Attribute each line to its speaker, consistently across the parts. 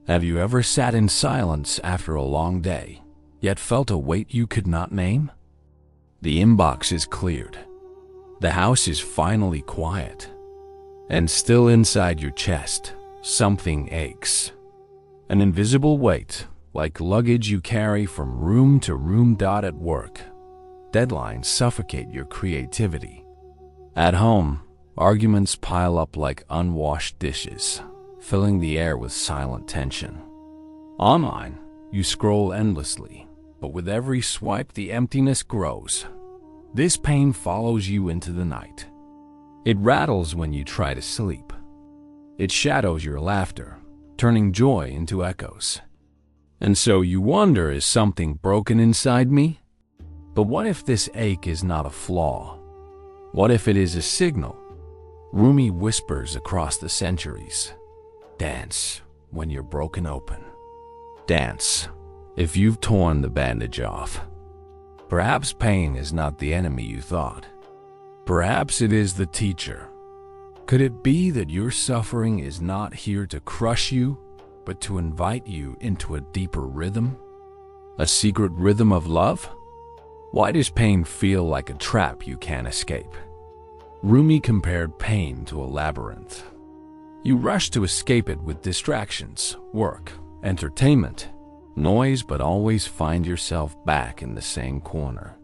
Speaker 1: Have you ever sat in silence after a long day, yet felt a weight you could not name? The inbox is cleared. The house is finally quiet. And still inside your chest, something aches. An invisible weight, like luggage you carry from room to room. At work, deadlines suffocate your creativity. At home, arguments pile up like unwashed dishes, filling the air with silent tension. Online, you scroll endlessly, but with every swipe the emptiness grows. This pain follows you into the night. It rattles when you try to sleep. It shadows your laughter, turning joy into echoes. And so you wonder, is something broken inside me? But what if this ache is not a flaw? What if it is a signal? Rumi whispers across the centuries. Dance when you're broken open. Dance if you've torn the bandage off. Perhaps pain is not the enemy you thought. Perhaps it is the teacher. Could it be that your suffering is not here to crush you, but to invite you into a deeper rhythm? A secret rhythm of love? Why does pain feel like a trap you can't escape? Rumi compared pain to a labyrinth. You rush to escape it with distractions, work, entertainment, noise, but always find yourself back in the same corner.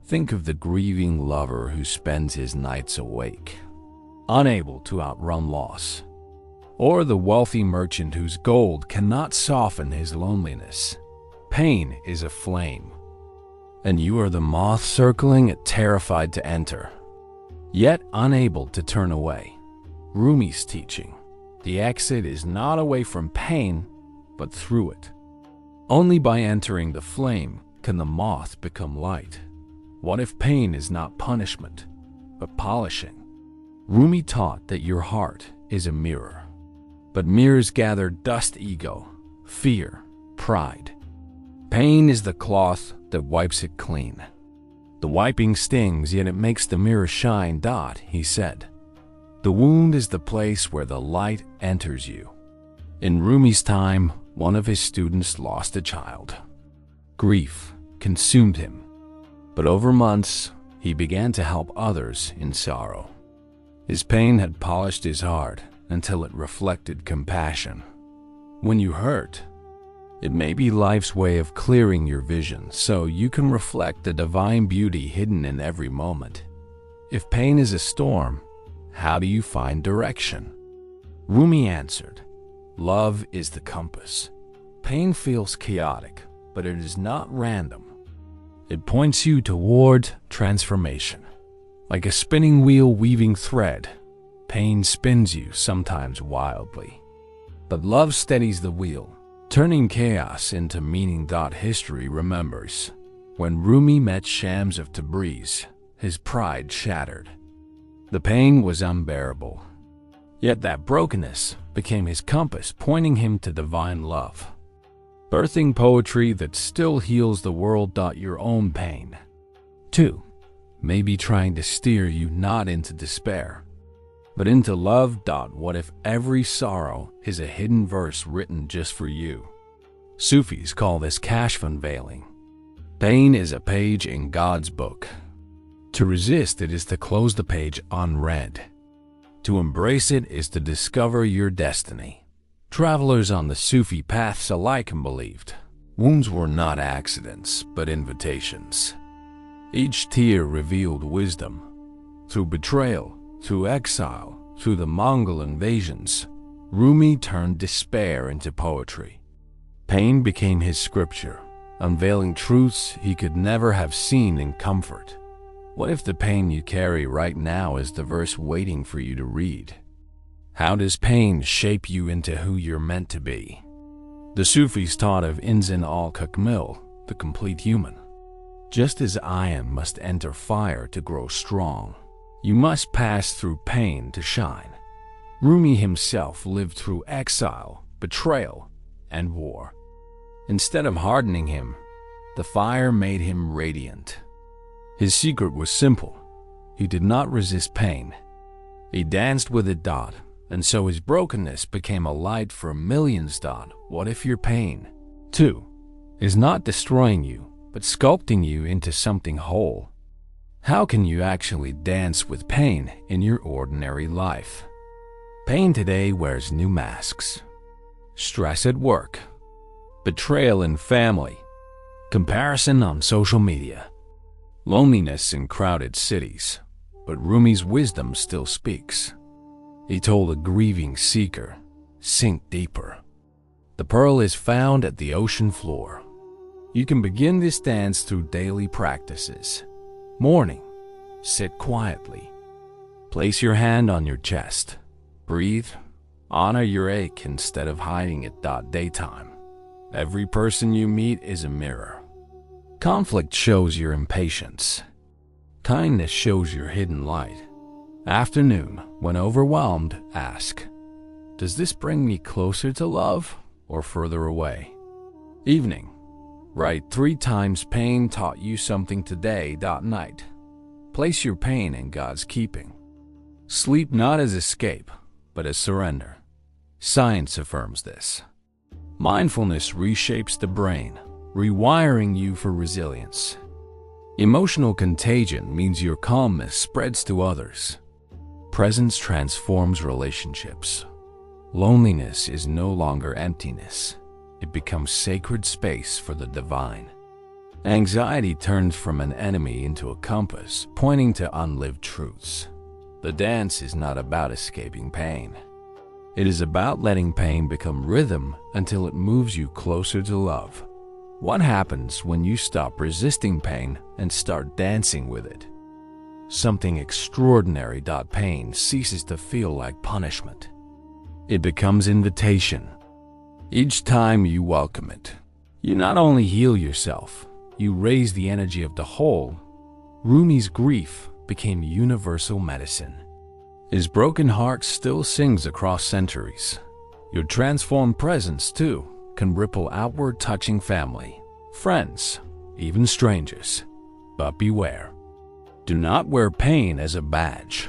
Speaker 1: Think of the grieving lover who spends his nights awake, unable to outrun loss. Or the wealthy merchant whose gold cannot soften his loneliness. Pain is a flame, and you are the moth circling it, terrified to enter, yet unable to turn away. Rumi's teaching: the exit is not away from pain, but through it. Only by entering the flame can the moth become light. What if pain is not punishment, but polishing? Rumi taught that your heart is a mirror, but mirrors gather dust: ego, fear, pride. Pain is the cloth that wipes it clean. The wiping stings, yet it makes the mirror shine. He said, the wound is the place where the light enters you. In Rumi's time, one of his students lost a child. Grief consumed him, but over months, he began to help others in sorrow. His pain had polished his heart until it reflected compassion. When you hurt, it may be life's way of clearing your vision so you can reflect the divine beauty hidden in every moment. If pain is a storm, how do you find direction? Rumi answered, love is the compass. Pain feels chaotic, but it is not random. It points you toward transformation. Like a spinning wheel weaving thread, pain spins you, sometimes wildly. But love steadies the wheel, turning chaos into meaning. History remembers when Rumi met Shams of Tabriz, his pride shattered. The pain was unbearable, yet that brokenness became his compass, pointing him to divine love. Birthing poetry that still heals the world. Your own pain, too, may be trying to steer you not into despair, but into love. What if every sorrow is a hidden verse written just for you? Sufis call this kashf unveiling. Pain is a page in God's book. To resist it is to close the page unread. To embrace it is to discover your destiny. Travelers on the Sufi paths alike believed wounds were not accidents, but invitations. Each tear revealed wisdom. Through betrayal, through exile, through the Mongol invasions, Rumi turned despair into poetry. Pain became his scripture, unveiling truths he could never have seen in comfort. What if the pain you carry right now is the verse waiting for you to read? How does pain shape you into who you're meant to be? The Sufis taught of Insan al-Kamil, the complete human. Just as iron must enter fire to grow strong, you must pass through pain to shine. Rumi himself lived through exile, betrayal, and war. Instead of hardening him, the fire made him radiant. His secret was simple. He did not resist pain. He danced with it. And so his brokenness became a light for millions. What if your pain, too, is not destroying you, but sculpting you into something whole? How can you actually dance with pain in your ordinary life? Pain today wears new masks. Stress at work, betrayal in family, comparison on social media, loneliness in crowded cities. But Rumi's wisdom still speaks. He told a grieving seeker, "Sink deeper. The pearl is found at the ocean floor." You can begin this dance through daily practices. Morning, sit quietly. Place your hand on your chest. Breathe. Honor your ache instead of hiding it. Daytime. Every person you meet is a mirror. Conflict shows your impatience. Kindness shows your hidden light. Afternoon, when overwhelmed, ask, "Does this bring me closer to love or further away?" Evening, write 3 times pain taught you something today. Night, place your pain in God's keeping. Sleep not as escape, but as surrender. Science affirms this. Mindfulness reshapes the brain, rewiring you for resilience. Emotional contagion means your calmness spreads to others. Presence transforms relationships. Loneliness is no longer emptiness. It becomes sacred space for the divine. Anxiety turns from an enemy into a compass, pointing to unlived truths. The dance is not about escaping pain. It is about letting pain become rhythm until it moves you closer to love. What happens when you stop resisting pain and start dancing with it? Something extraordinary. Pain ceases to feel like punishment. It becomes invitation. Each time you welcome it, you not only heal yourself, you raise the energy of the whole. Rumi's grief became universal medicine. His broken heart still sings across centuries. Your transformed presence, too, can ripple outward, touching family, friends, even strangers. But beware. Do not wear pain as a badge.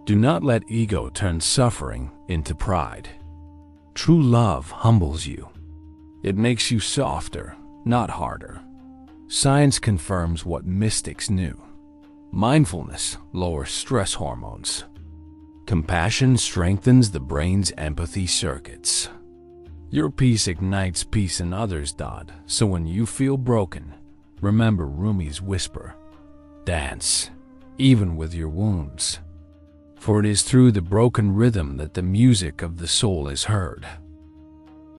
Speaker 1: Do not let ego turn suffering into pride. True love humbles you. It makes you softer, not harder. Science confirms what mystics knew. Mindfulness lowers stress hormones. Compassion strengthens the brain's empathy circuits. Your peace ignites peace in others. So when you feel broken, remember Rumi's whisper. Dance, even with your wounds. For it is through the broken rhythm that the music of the soul is heard.